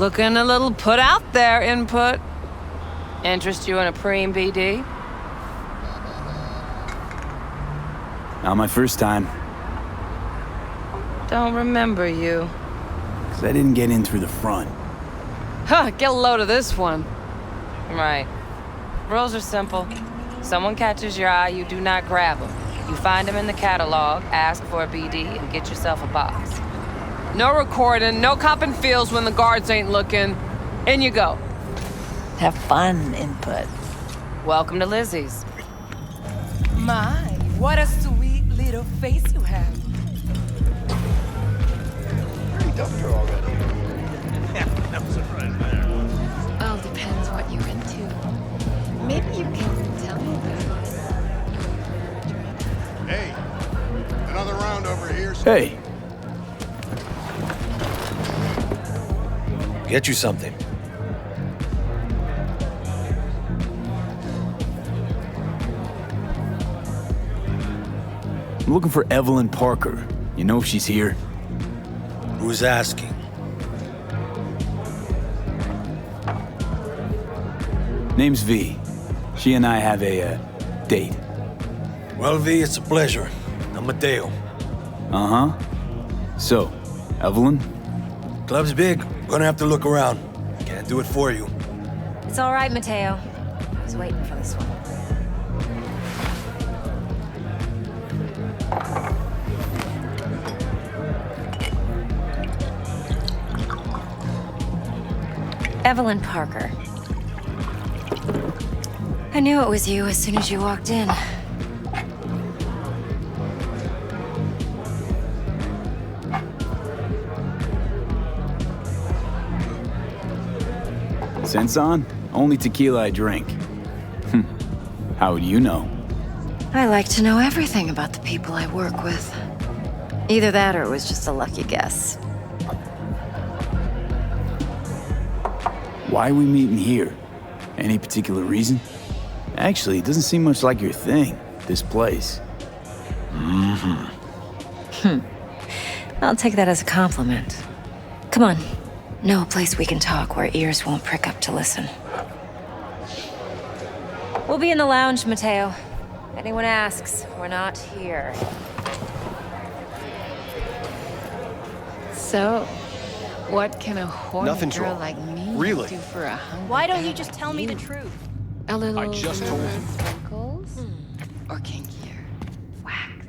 Looking a little put out there, input. Interest you in a preem BD? Not my first time. Don't remember you. 'Cause I didn't get in through the front. Huh, get a load of this one. Right. Rules are simple. Someone catches your eye, you do not grab them. You find them in the catalog, ask for a BD, and get yourself a box. No recording, no copping feels when the guards ain't looking. In you go. Have fun, input. Welcome to Lizzie's. My, what a sweet little face you have. All depends what you're into. Maybe you can tell me about it. Hey, another round over here. Hey, Get you something. I'm looking for Evelyn Parker. You know if she's here? Who's asking? Name's V. She and I have a, date. Well, V, it's a pleasure. I'm Mateo. Uh-huh. So, Evelyn? Club's big. Gonna have to look around. Can't do it for you. It's all right, Mateo. I was waiting for this one. Evelyn Parker. I knew it was you as soon as you walked in. Sense on? Only tequila I drink. How would you know? I like to know everything about the people I work with. Either that or it was just a lucky guess. Why are we meeting here? Any particular reason? Actually, it doesn't seem much like your thing, this place. I'll take that as a compliment. Come on. Know a place we can talk where ears won't prick up to listen. We'll be in the lounge, Mateo. Anyone asks, we're not here. So, what can a horny Nothing's girl wrong. like me Really? do for a hungry Why don't guy you just like tell me the you? truth? A little I just told you. sprinkles? Or kinkier? Whack.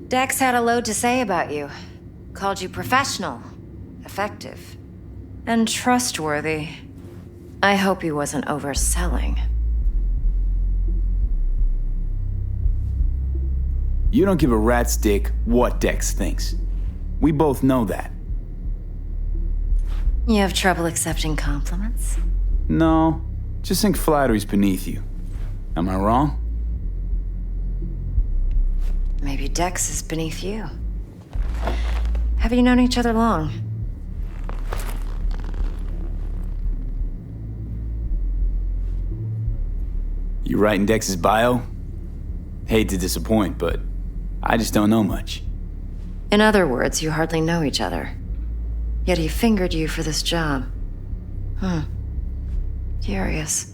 Dex had a load to say about you. Called you professional, effective, and trustworthy. I hope he wasn't overselling. You don't give a rat's dick what Dex thinks. We both know that. You have trouble accepting compliments? No, just think flattery's beneath you. Am I wrong? Maybe Dex is beneath you. Have you known each other long? You writing Dex's bio? Hate to disappoint, but I just don't know much. In other words, you hardly know each other. Yet he fingered you for this job. Curious.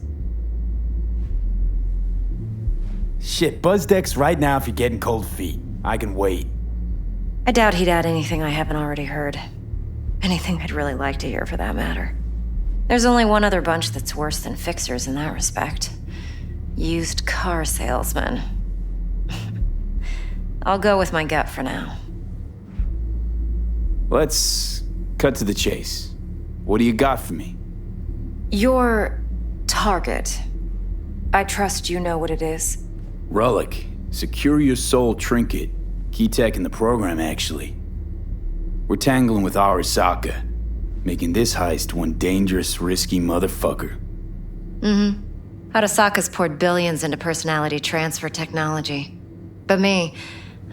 Shit, buzz Dex right now if you're getting cold feet. I can wait. I doubt he'd add anything I haven't already heard. Anything I'd really like to hear, for that matter. There's only one other bunch that's worse than fixers in that respect. Used car salesmen. I'll go with my gut for now. Let's cut to the chase. What do you got for me? Your target. I trust you know what it is. Relic. Secure your soul trinket. Key tech in the program, actually. We're tangling with Arasaka, making this heist one dangerous, risky motherfucker. Arasaka's poured billions into personality transfer technology. But me,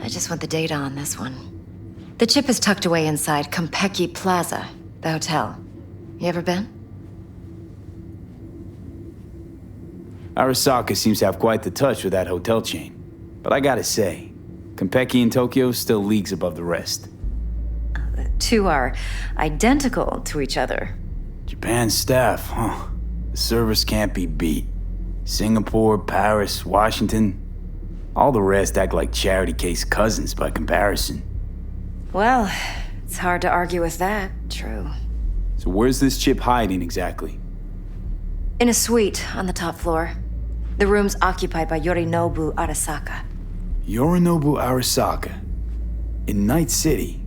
I just want the data on this one. The chip is tucked away inside Kompeki Plaza, The hotel. You ever been? Arasaka seems to have quite the touch with that hotel chain. But I gotta say, Konpeki in Tokyo still leagues above the rest. The two are identical to each other. Japan's staff, huh? The service can't be beat. Singapore, Paris, Washington. All the rest act like charity case cousins by comparison. Well, it's hard to argue with that, true. So where's this chip hiding exactly? In a suite on the top floor. The room's occupied by Yorinobu Arasaka. Yorinobu Arasaka. In Night City.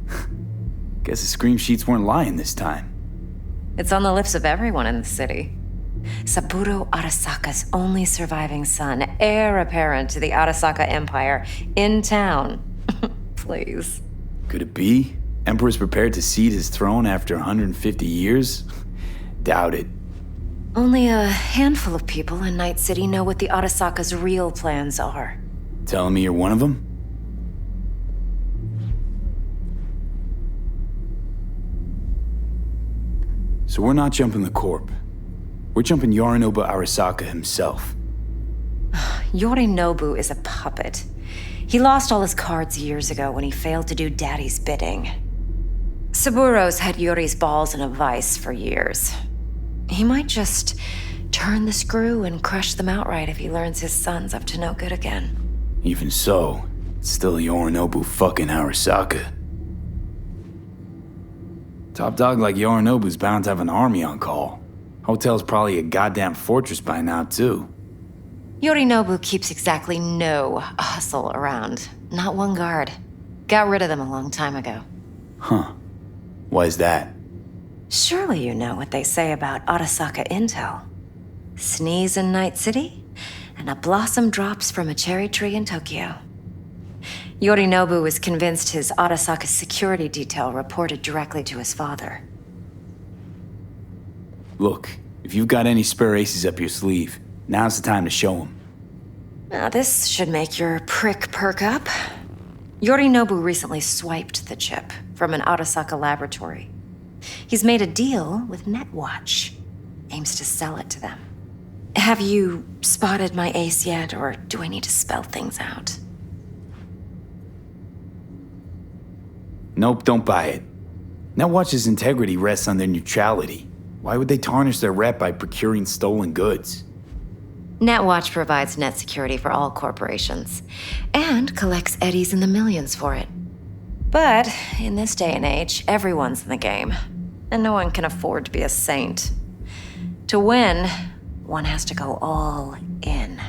Guess the scream sheets weren't lying this time. It's on the lips of everyone in the city. Saburo Arasaka's only surviving son, heir apparent to the Arasaka Empire, in town. Please. Could it be? Emperor's prepared to cede his throne after 150 years? Doubt it. Only a handful of people in Night City know what the Arasaka's real plans are. Telling me you're one of them? So we're not jumping the Corp. We're jumping Yorinobu Arasaka himself. Yorinobu is a puppet. He lost all his cards years ago when he failed to do Daddy's bidding. Saburo's had Yuri's balls in a vice for years. He might just turn the screw and crush them outright if he learns his son's up to no good again. Even so, it's still Yorinobu fucking Arasaka. Top dog like Yorinobu's bound to have an army on call. Hotel's probably a goddamn fortress by now, too. Yorinobu keeps exactly no hustle around. Not one guard. Got rid of them a long time ago. Huh. Why is that? Surely you know what they say about Arasaka intel. Sneeze in Night City, and a blossom drops from a cherry tree in Tokyo. Yorinobu was convinced his Arasaka security detail reported directly to his father. Look, if you've got any spare aces up your sleeve, now's the time to show them. Now this should make your prick perk up. Yorinobu recently swiped the chip from an Arasaka laboratory. He's made a deal with Netwatch. Aims to sell it to them. Have you spotted my ace yet, or do I need to spell things out? Nope, don't buy it. Netwatch's integrity rests on their neutrality. Why would they tarnish their rep by procuring stolen goods? Netwatch provides net security for all corporations, and collects eddies in the millions for it. But in this day and age, everyone's in the game, and no one can afford to be a saint. To win, one has to go all in.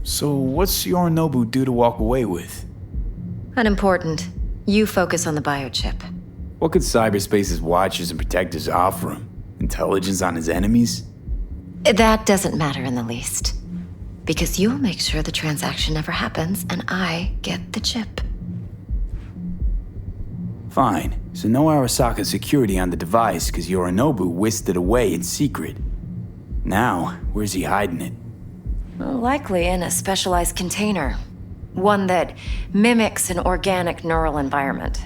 So what's Yorinobu due to walk away with? Unimportant. You focus on the biochip. What could cyberspace's watchers and protectors offer him? Intelligence on his enemies? That doesn't matter in the least. Because you'll make sure the transaction never happens, and I get the chip. Fine. So no Arasaka security on the device because Yorinobu whisked it away in secret. Now, where's he hiding it? Well, likely in a specialized container. One that mimics an organic neural environment.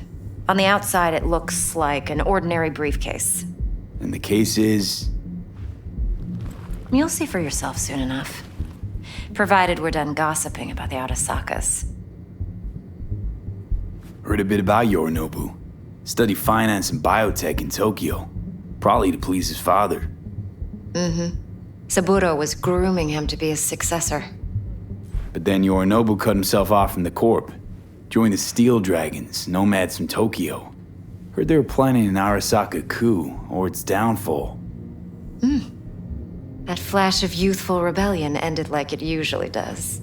On the outside, it looks like an ordinary briefcase. And the case is... You'll see for yourself soon enough. Provided we're done gossiping about the Arasakas. Heard a bit about Yorinobu. Studied finance and biotech in Tokyo. Probably to please his father. Saburo was grooming him to be his successor. But then Yorinobu cut himself off from the Corp. Joined the Steel Dragons, nomads from Tokyo. Heard they were planning an Arasaka coup, or its downfall. That flash of youthful rebellion ended like it usually does.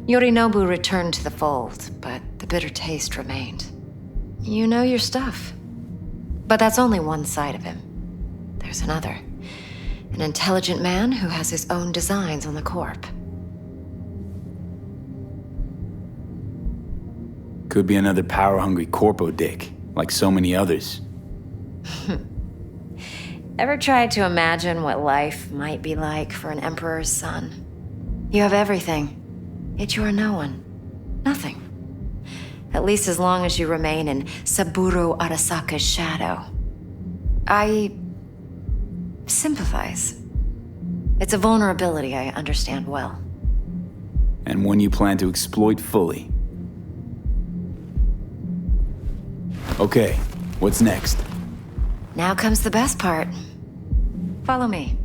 Yorinobu returned to the fold, but the bitter taste remained. You know your stuff. But that's only one side of him. There's another. An intelligent man who has his own designs on the Corp. Could be another power-hungry corpo dick, like so many others. Ever tried to imagine what life might be like for an emperor's son? You have everything, yet you are no one. Nothing. At least as long as you remain in Saburo Arasaka's shadow. I sympathize. It's a vulnerability I understand well. And one you plan to exploit fully. Okay, what's next? Now comes the best part. Follow me.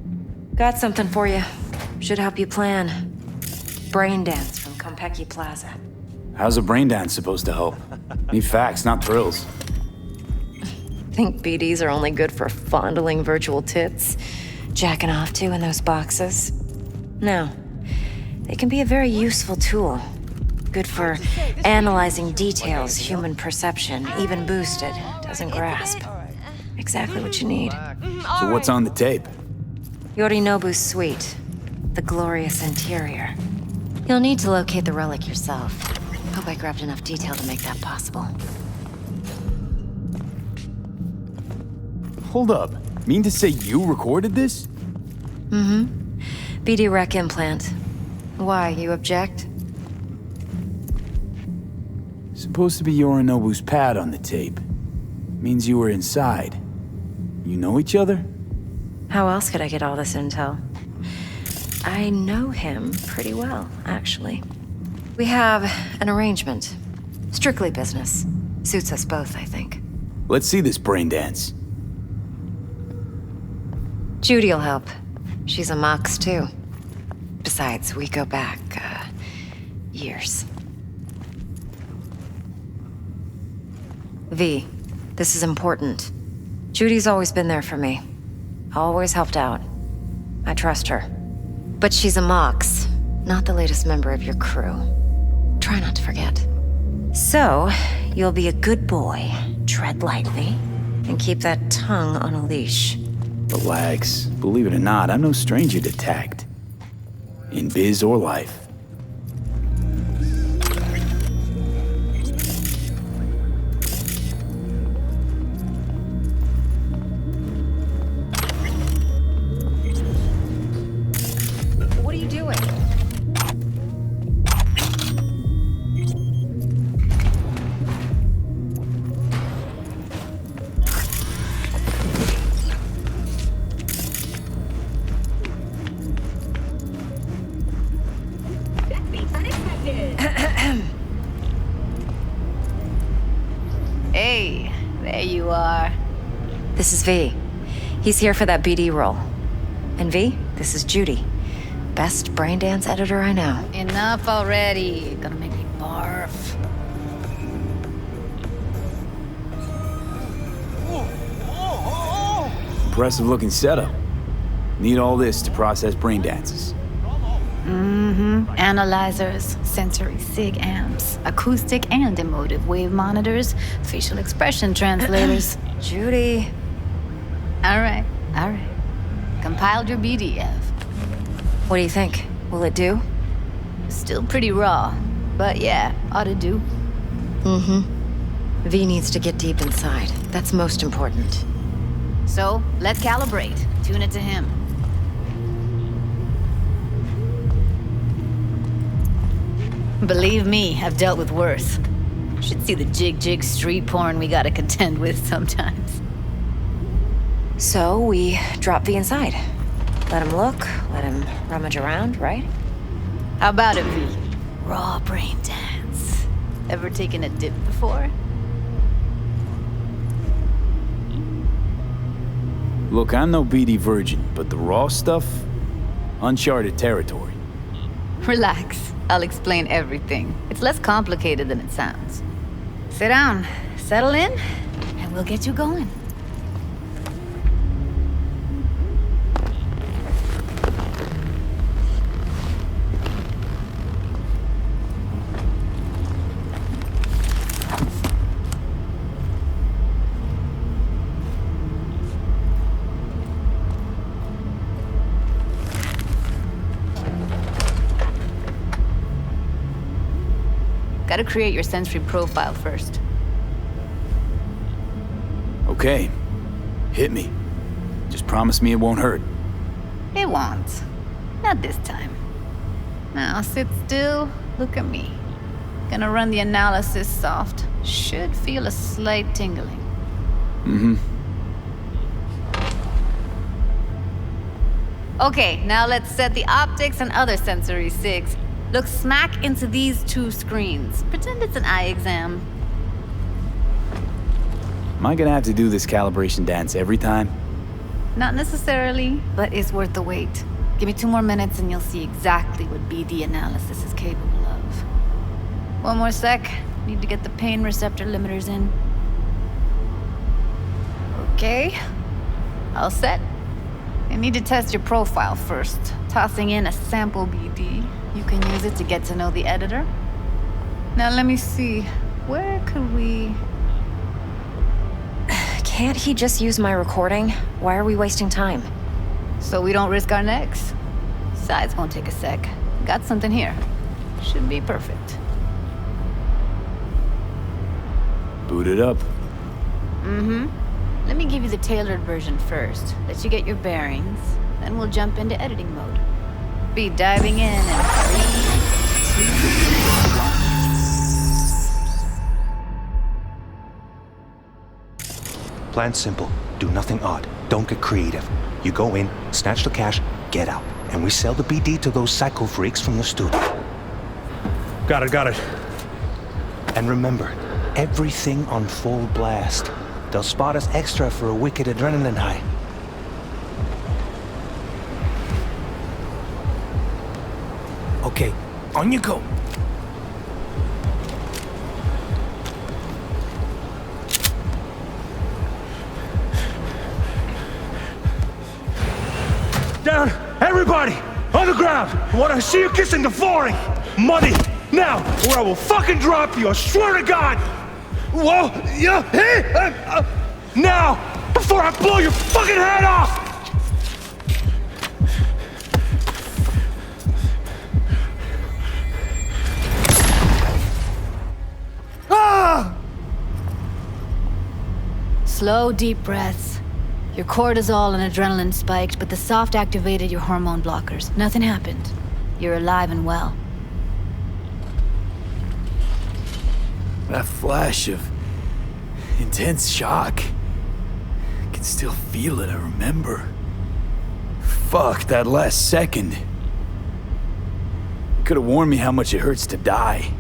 Got something for you. Should help you plan. Brain dance from Konpeki Plaza. How's a brain dance supposed to help? Need facts, not thrills. Think BDs are only good for fondling virtual tits? Jacking off to in those boxes? No. They can be a very useful tool. Good for analyzing details human perception, even boosted, doesn't grasp. Exactly what you need. So what's on the tape? Yorinobu's suite. The glorious interior. You'll need to locate the relic yourself. Hope I grabbed enough detail to make that possible. Hold up. Mean to say you recorded this? BD rec implant. Why, you object? Supposed to be Yorinobu's pad on the tape. Means you were inside. You know each other? How else could I get all this intel? I know him pretty well, actually. We have an arrangement. Strictly business. Suits us both, I think. Let's see this brain dance. Judy'll help. She's a Mox, too. Besides, we go back, years. V, this is important. Judy's always been there for me. Always helped out. I trust her. But she's a Mox, not the latest member of your crew. Try not to forget. So, you'll be a good boy, tread lightly, and keep that tongue on a leash. Relax. Believe it or not, I'm no stranger to tact. In biz or life. What are you doing? Hey, there you are. This is V. He's here for that BD role. And V, this is Judy. Best brain dance editor I know. Enough already. Gonna make me barf. Impressive looking setup. Need all this to process brain dances. Analyzers, sensory sig amps, acoustic and emotive wave monitors, facial expression translators. Judy. All right. Compiled your BDF. What do you think? Will it do? Still pretty raw, but yeah, ought to do. V needs to get deep inside. That's most important. So, let's calibrate. Tune it to him. Believe me, I've dealt with worse. Should see the jig street porn we gotta contend with sometimes. So we drop V inside. Let him look, let him rummage around, right? How about it, V? Raw brain dance. Ever taken a dip before? Look, I'm no BD virgin, but the raw stuff? Uncharted territory. Relax. I'll explain everything. It's less complicated than it sounds. Sit down, settle in, and we'll get you going. Gotta create your sensory profile first. Okay. Hit me. Just promise me it won't hurt. It won't. Not this time. Now sit still, look at me. Gonna run the analysis soft. Should feel a slight tingling. Okay, now let's set the optics and other sensory sigs. Look smack into these two screens. Pretend it's an eye exam. Am I gonna have to do this calibration dance every time? Not necessarily, but it's worth the wait. Give me 2 more minutes and you'll see exactly what BD analysis is capable of. 1 more sec. Need to get the pain receptor limiters in. Okay. All set. I need to test your profile first. Tossing in a sample BD. You can use it to get to know the editor. Now let me see. Where could we... Can't he just use my recording? Why are we wasting time? So we don't risk our necks. Besides, won't take a sec. Got something here. Should be perfect. Boot it up. Let me give you the tailored version first. Let you get your bearings. Then we'll jump into editing mode. Be diving in 3, 2... Plan simple. Do nothing odd. Don't get creative. You go in, snatch the cash, get out. And we sell the BD to those psycho freaks from the studio. Got it. And remember, everything on full blast. They'll spot us extra for a wicked adrenaline high. Okay, on you go. Down! Everybody! On the ground! I want to see you kissing the flooring! Muddy! Now! Or I will fucking drop you! I swear to God! Whoa! Yeah! Hey! Now! Before I blow your fucking head off! Ah! Slow, deep breaths. Your cortisol and adrenaline spiked, but the soft activated your hormone blockers. Nothing happened. You're alive and well. That flash of intense shock. I can still feel it, I remember. Fuck, that last second. Could have warned me how much it hurts to die.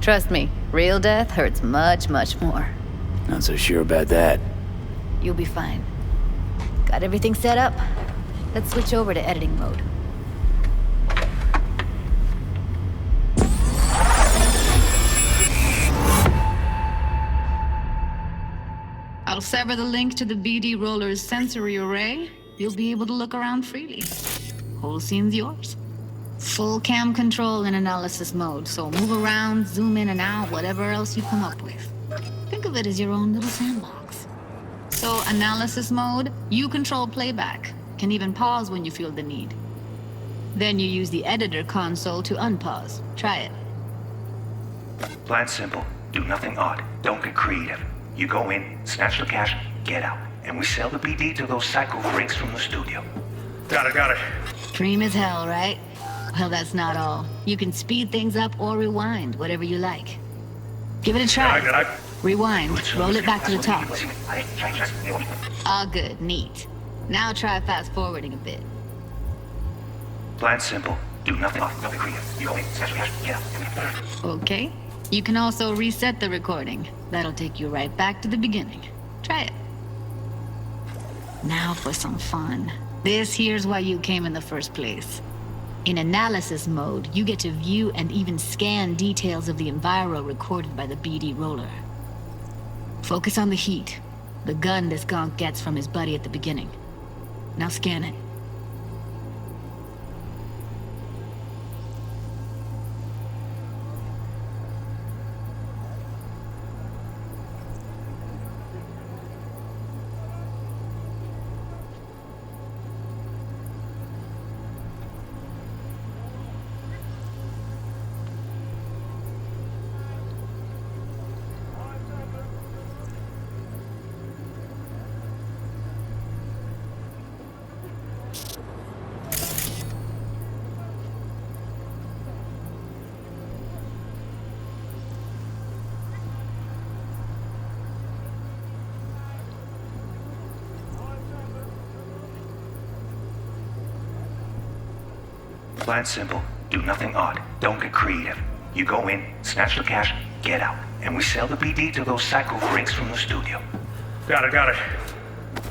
Trust me, real death hurts much, much more. Not so sure about that. You'll be fine. Got everything set up? Let's switch over to editing mode. I'll sever the link to the BD Roller's sensory array. You'll be able to look around freely. Whole scene's yours. Full cam control in analysis mode, so move around, zoom in and out, whatever else you come up with. Think of it as your own little sandbox. So, analysis mode, you control playback. Can even pause when you feel the need. Then you use the editor console to unpause. Try it. Plan simple. Do nothing odd. Don't get creative. You go in, snatch the cash, get out. And we sell the BD to those psycho freaks from the studio. Got it. Dream as hell, right? Well, that's not all. You can speed things up or rewind, whatever you like. Give it a try. Rewind. Roll it back to the top. All good. Neat. Now try fast forwarding a bit. Plan simple. Do nothing odd. Don't get creative. You go in, snatch the cash, get out. Okay. You can also reset the recording. That'll take you right back to the beginning. Try it. Now for some fun. This here's why you came in the first place. In analysis mode, you get to view and even scan details of the enviro recorded by the BD roller. Focus on the heat, the gun this gonk gets from his buddy at the beginning. Now scan it. Plan simple. Do nothing odd. Don't get creative. You go in, snatch the cash, get out. And we sell the BD to those psycho freaks from the studio. Got it.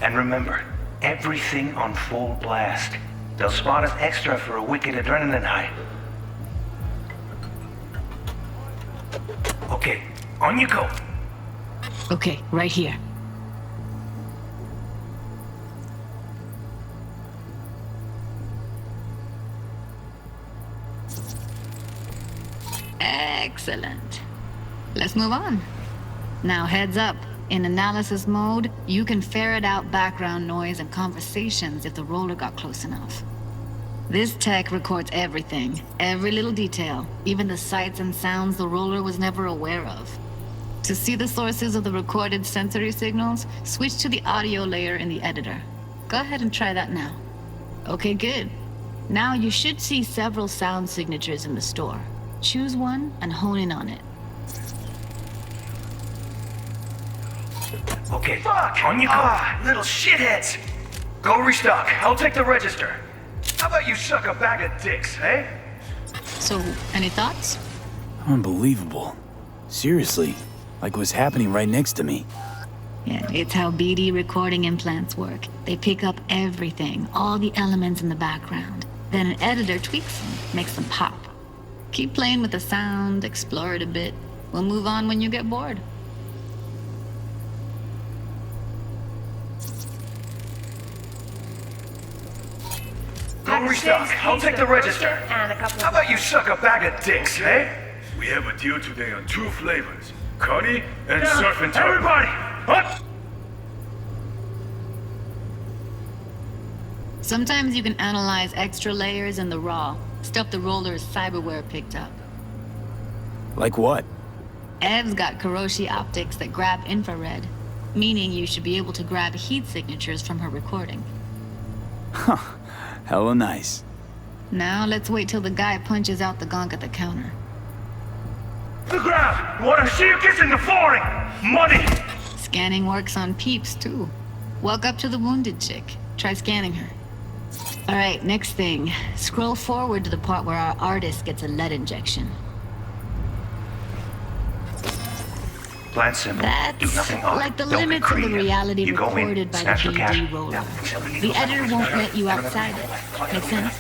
And remember, everything on full blast. They'll spot us extra for a wicked adrenaline high. Okay, on you go. Okay, right here. Excellent. Let's move on. Now heads up. In analysis mode, you can ferret out background noise and conversations if the roller got close enough. This tech records everything, every little detail, even the sights and sounds the roller was never aware of. To see the sources of the recorded sensory signals, switch to the audio layer in the editor. Go ahead and try that now. Okay, good. Now you should see several sound signatures in the store. Choose one and hone in on it. Okay, on you go. Little shitheads. Go restock. I'll take the register. How about you suck a bag of dicks, eh? So, any thoughts? Unbelievable. Seriously, like what's happening right next to me. Yeah, it's how BD recording implants work. They pick up everything, all the elements in the background. Then an editor tweaks them, makes them pop. Keep playing with the sound, explore it a bit. We'll move on when you get bored. Go restock. I'll take the register. How about you suck a bag of dicks, eh? We have a deal today on 2 flavors. Cuddy and surf and turf. Everybody! Up! Sometimes you can analyze extra layers in the raw, stuff the roller's cyberware picked up. Like what? Ev's got Kuroshi optics that grab infrared, meaning you should be able to grab heat signatures from her recording. Huh. Hella nice. Now let's wait till the guy punches out the gonk at the counter. The grab! Wanna see you kissing the flooring! Money! Scanning works on peeps, too. Walk up to the wounded chick. Try scanning her. Alright, next thing. Scroll forward to the part where our artist gets a lead injection. Plan simple. That's do nothing odd. like the Don't limits of the creative. reality You go in, recorded by the snatch the cash. BD roller. Yeah, we sell The editor won't let you outside it. Make sense?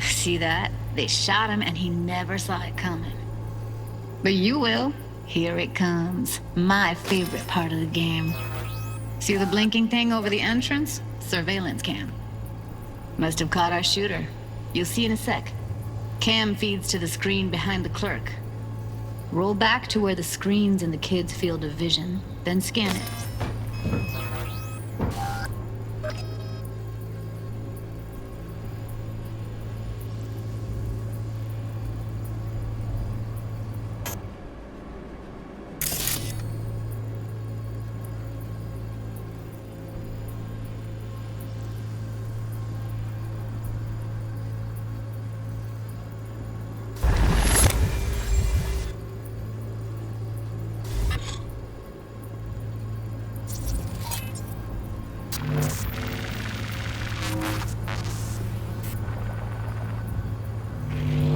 See that? They shot him and he never saw it coming. But you will. Here it comes. My favorite part of the game. See the blinking thing over the entrance? Surveillance cam. Must have caught our shooter. You'll see in a sec. Cam feeds to the screen behind the clerk. Roll back to where the screen's in the kid's field of vision, then scan it.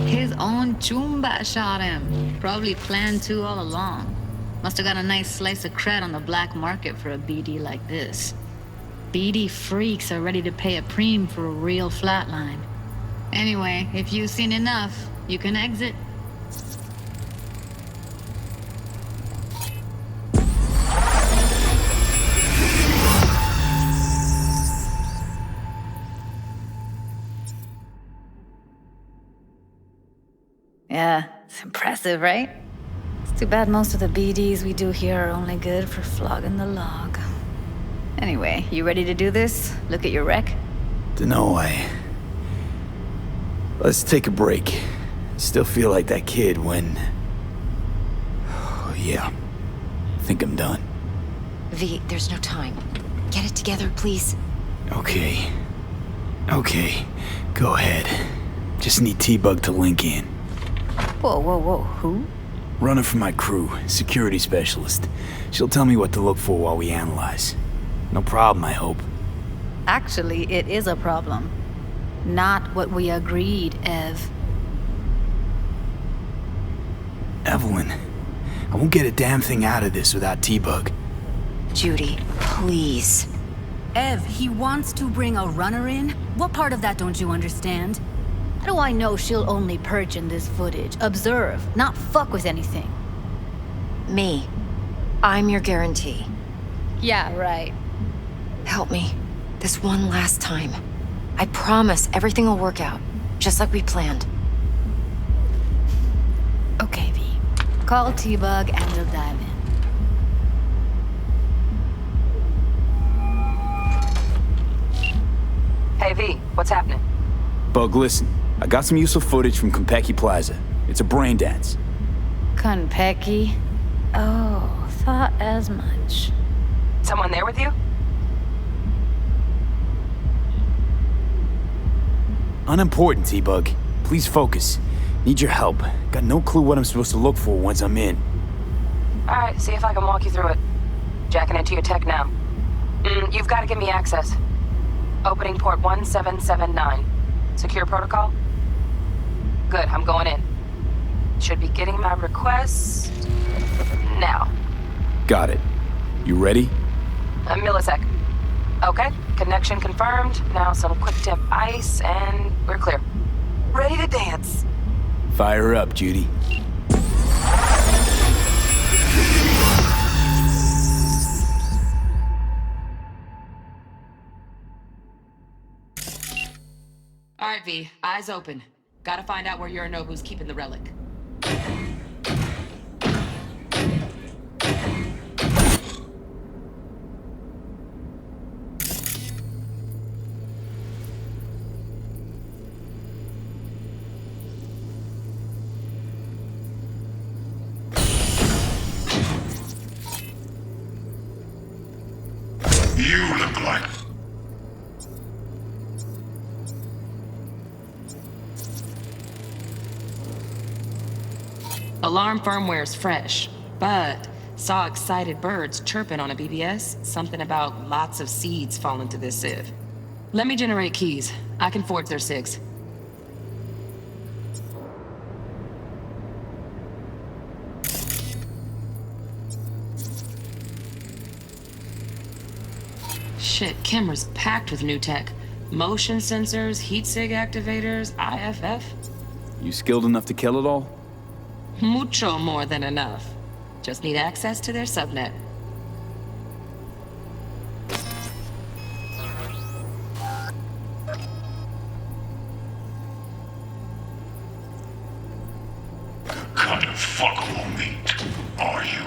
His own Chumba shot him. Probably planned to all along. Must have got a nice slice of cred on the black market for a BD like this. BD freaks are ready to pay a preem for a real flatline. Anyway, if you've seen enough, you can exit. Yeah, it's impressive, right? It's too bad most of the BDs we do here are only good for flogging the log. Anyway, you ready to do this? Look at your wreck? Dunno, Let's take a break. Still feel like that kid when... Oh, yeah. I think I'm done. V, there's no time. Get it together, please. Okay, go ahead. Just need T-Bug to link in. Whoa, who? Runner for my crew, security specialist. She'll tell me what to look for while we analyze. No problem, I hope. Actually, it is a problem. Not what we agreed, Ev. Evelyn, I won't get a damn thing out of this without T-Bug. Judy, please. Ev, he wants to bring a runner in? What part of that don't you understand? How do I know she'll only perch in this footage, observe, not fuck with anything? Me. I'm your guarantee. Yeah, right. Help me. This one last time. I promise everything will work out, just like we planned. Okay, V. Call T-Bug and we'll dive in. Hey, V, what's happening? Bug, listen. I got some useful footage from Konpeki Plaza. It's a brain dance. Konpeki? Oh, thought as much. Someone there with you? Unimportant, T-Bug. Please focus. Need your help. Got no clue what I'm supposed to look for once I'm in. Alright, see if I can walk you through it. Jacking into your tech now. You've got to give me access. Opening port 1779. Secure protocol? Good, I'm going in. Should be getting my request now. Got it. You ready? A millisec. Okay, connection confirmed. Now some quick tip ice and we're clear. Ready to dance. Fire up, Judy. Alright, V, eyes open. Gotta find out where Yorinobu's keeping the relic. You look like... Alarm firmware's fresh, but saw excited birds chirping on a BBS. Something about lots of seeds falling to this sieve. Let me generate keys. I can forge their SIGs. Shit, camera's packed with new tech. Motion sensors, heat sig activators, IFF. You skilled enough to kill it all? Mucho more than enough. Just need access to their subnet. kind of fuckable meat, are you?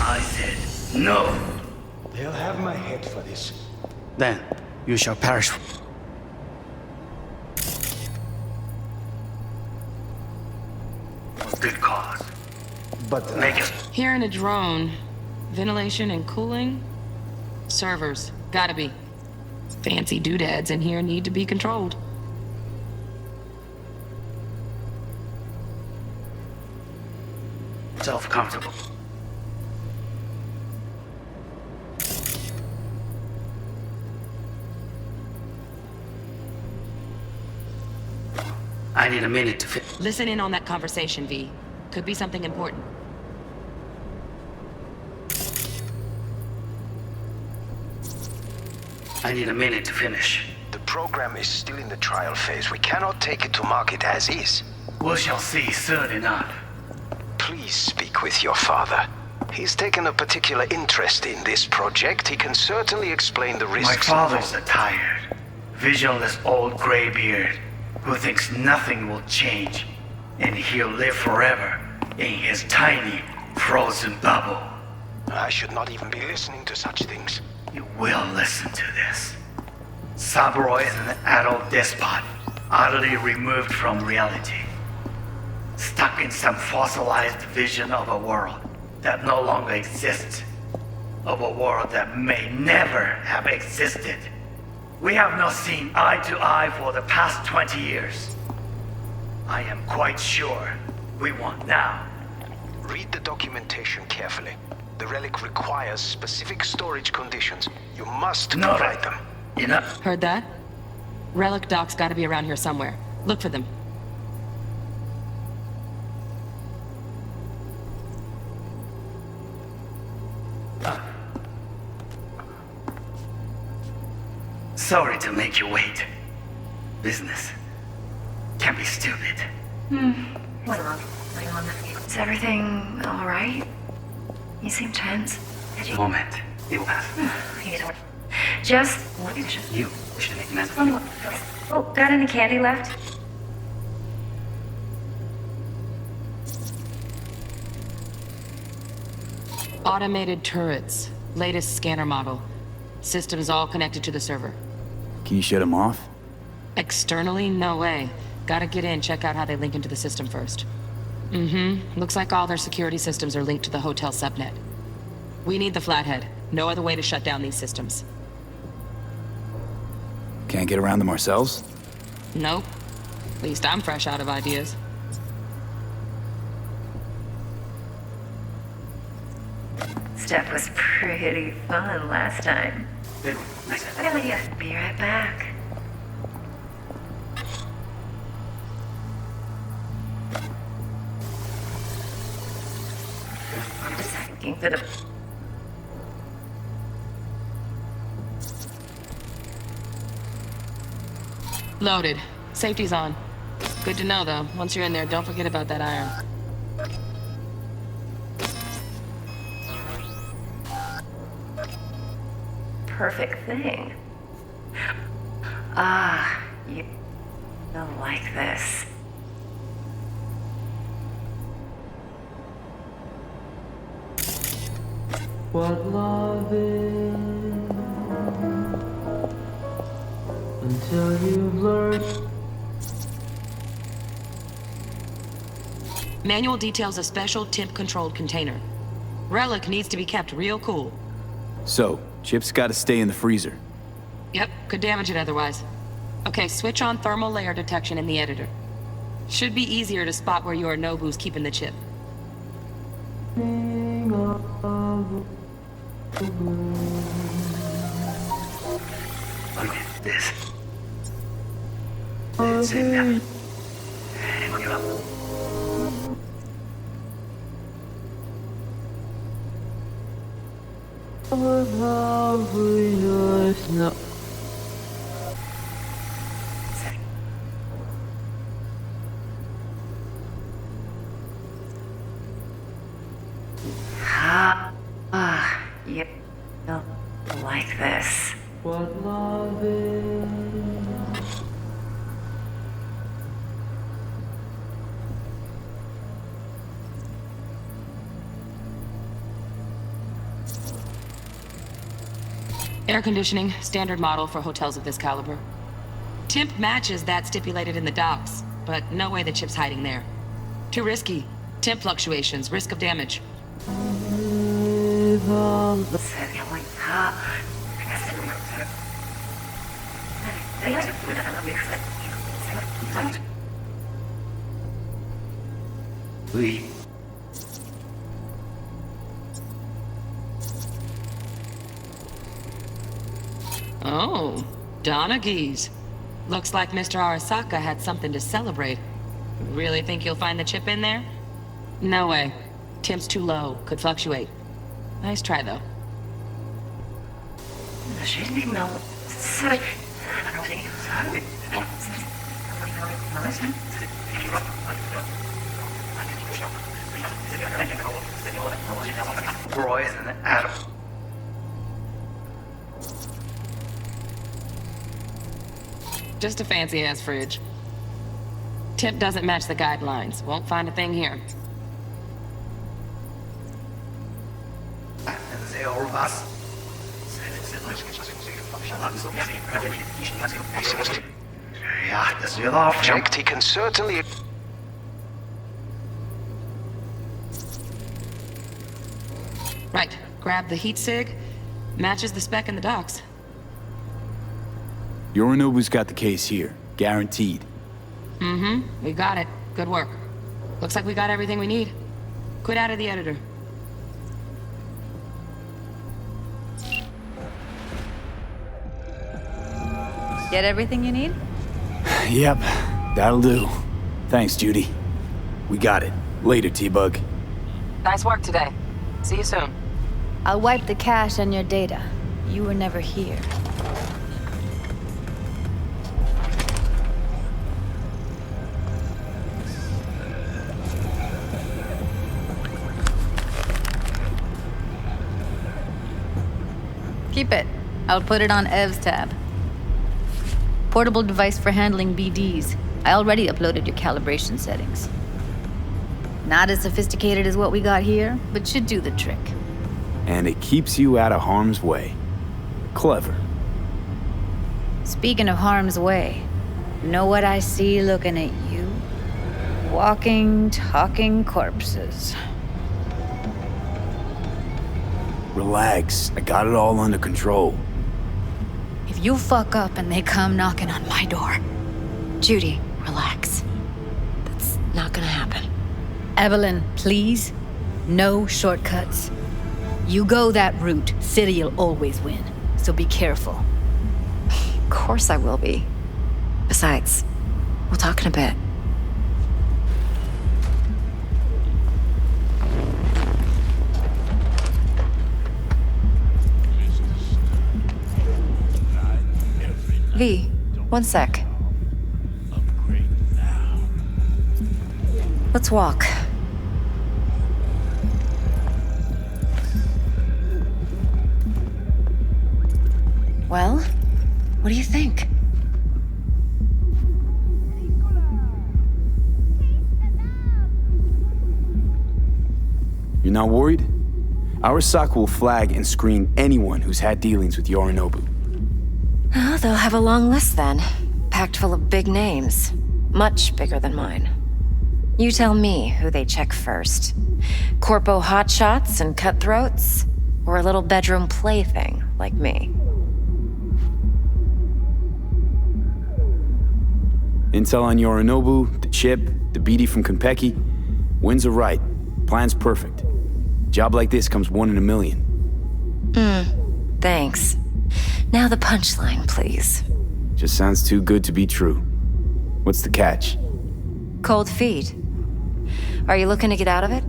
I said no. They'll have my head for this. Then you shall perish. Good cause. But Make it. Here in a drone, ventilation and cooling, servers, gotta be. Fancy doodads in here need to be controlled. Self-comfortable. I need a minute to fit. Listen in on that conversation, V. Could be something important. I need a minute to finish. The program is still in the trial phase. We cannot take it to market as is. We shall see soon enough. Please speak with your father. He's taken a particular interest in this project. He can certainly explain the risks. My father's a tired, visionless old graybeard who thinks nothing will change, and he'll live forever in his tiny, frozen bubble. I should not even be listening to such things. You will listen to this. Saburo is an adult despot, utterly removed from reality. stuck in some fossilized vision of a world that no longer exists, of a world that may never have existed. We have not seen eye to eye for the past 20 years. I am quite sure we want now. Read the documentation carefully. The relic requires specific storage conditions. You must provide them. Enough. Heard that? Relic docs gotta be around here somewhere. Look for them. Sorry to make you wait. Business can be stupid. Is everything all right? You seem tense. Moment. It will pass. Just... You should make mess. Oh, got any candy left? Automated turrets. Latest scanner model. Systems all connected to the server. Can you shut them off? Externally? No way. Gotta get in, check out how they link into the system first. Looks like all their security systems are linked to the hotel subnet. We need the flathead. No other way to shut down these systems. Can't get around them ourselves? Nope. At least I'm fresh out of ideas. Stuff was pretty fun last time. Good. Nice. Be right back. I'm just looking for the... Loaded. Safety's on. Good to know, though. Once you're in there, don't forget about that iron. Perfect thing. You don't like this. What love is until you've learned. Manual details a special temp-controlled container. Relic needs to be kept real cool. So, chips gotta stay in the freezer. Yep, could damage it otherwise. Okay, switch on thermal layer detection in the editor. Should be easier to spot where Yorinobu's keeping the chip. Look at this. It's in there. Hang you up. No. You don't like this. What love is. Air conditioning, standard model for hotels of this caliber. Temp matches that stipulated in the docs, but no way the chip's hiding there. Too risky. Temp fluctuations, risk of damage. We. Oh, Donaghys. Looks like Mr. Arasaka had something to celebrate. Really think you'll find the chip in there? No way. Temp's too low. Could fluctuate. Nice try, though. Roy is an atom. Just a fancy-ass fridge. Temp doesn't match the guidelines. Won't find a thing here. Checked, he can certainly... Grab the heat sig. Matches the spec in the docs. Yorinobu's got the case here. Guaranteed. Mm-hmm. We got it. Good work. Looks like we got everything we need. Quit out of the editor. Get everything you need? Yep, that'll do. Thanks, Judy. We got it. Later, T-Bug. Nice work today. See you soon. I'll wipe the cache on your data. You were never here. Keep it. I'll put it on Ev's tab. Portable device for handling BDs. I already uploaded your calibration settings. Not as sophisticated as what we got here, but should do the trick. And it keeps you out of harm's way. Clever. Speaking of harm's way, know what I see looking at you? Walking, talking corpses. Relax. I got it all under control. If you fuck up and they come knocking on my door. Judy, relax. That's not gonna happen. Evelyn, please. No shortcuts. You go that route, City'll always win. So be careful. Of course I will be. Besides, we'll talk in a bit. V, one sec. Let's walk. Well, what do you think? You're not worried? Arasaka will flag and screen anyone who's had dealings with Yorinobu. Oh, they'll have a long list then. Packed full of big names. Much bigger than mine. You tell me who they check first. Corpo hotshots and cutthroats? Or a little bedroom plaything like me? Intel on Yorinobu, the chip, the BD from Konpeki. Winds are right. Plan's perfect. Job like this comes 1 in a million. Thanks. Now the punchline, please. Just sounds too good to be true. What's the catch? Cold feet. Are you looking to get out of it?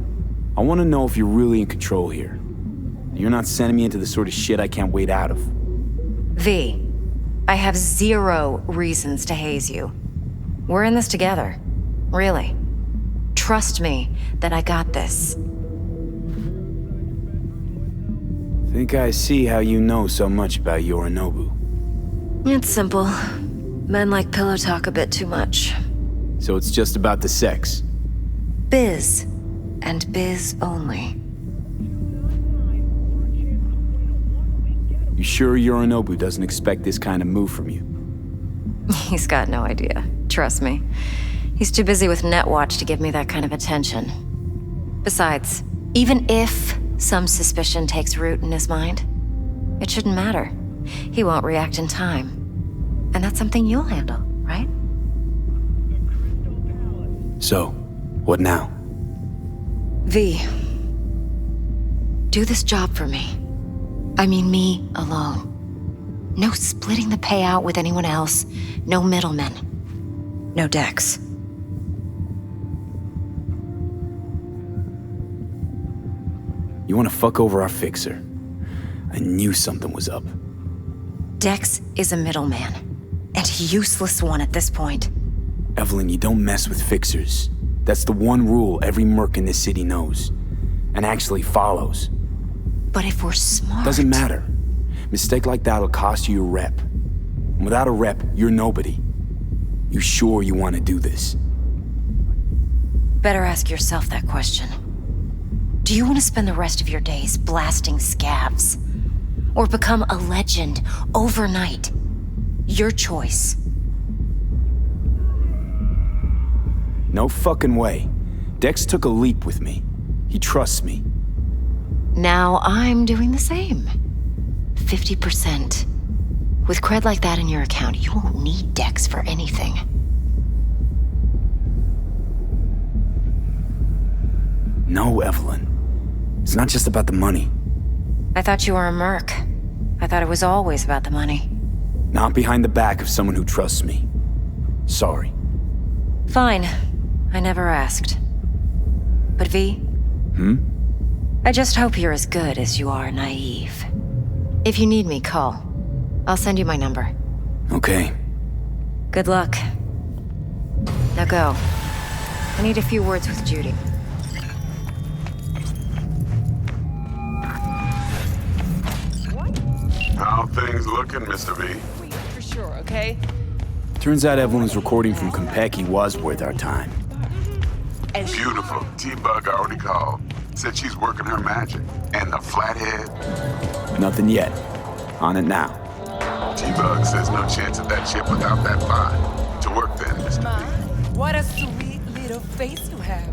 I want to know if you're really in control here. You're not sending me into the sort of shit I can't wait out of. V, I have 0 reasons to haze you. We're in this together. Really. Trust me that I got this. Think I see how you know so much about Yorinobu. It's simple. Men like pillow talk a bit too much. So it's just about the sex? Biz. And biz only. You sure Yorinobu doesn't expect this kind of move from you? He's got no idea. Trust me. He's too busy with Netwatch to give me that kind of attention. Besides, even if some suspicion takes root in his mind, it shouldn't matter. He won't react in time. And that's something you'll handle, right? So, what now? V, do this job for me. I mean me alone. No splitting the payout with anyone else. No middlemen. No Dex. You want to fuck over our fixer? I knew something was up. Dex is a middleman. And a useless one at this point. Evelyn, you don't mess with fixers. That's the one rule every merc in this city knows. And actually follows. But if we're smart... Doesn't matter. Mistake like that'll cost you your rep. And without a rep, you're nobody. You sure you want to do this? Better ask yourself that question. Do you want to spend the rest of your days blasting scavs? Or become a legend overnight? Your choice. No fucking way. Dex took a leap with me. He trusts me. Now I'm doing the same. 50%. With cred like that in your account, you won't need Dex for anything. No, Evelyn. It's not just about the money. I thought you were a merc. I thought it was always about the money. Not behind the back of someone who trusts me. Sorry. Fine. I never asked. But V? I just hope you're as good as you are naive. If you need me, call. I'll send you my number. Okay. Good luck. Now go. I need a few words with Judy. How things looking, Mr. V? For sure, okay? Turns out Evelyn's recording from Konpeki was worth our time. Beautiful. T-Bug already called. Said she's working her magic. And the flathead? Nothing yet. On it now. T-Bug says no chance of that ship without that vibe. To work then, Mr. V. What a sweet little face you have.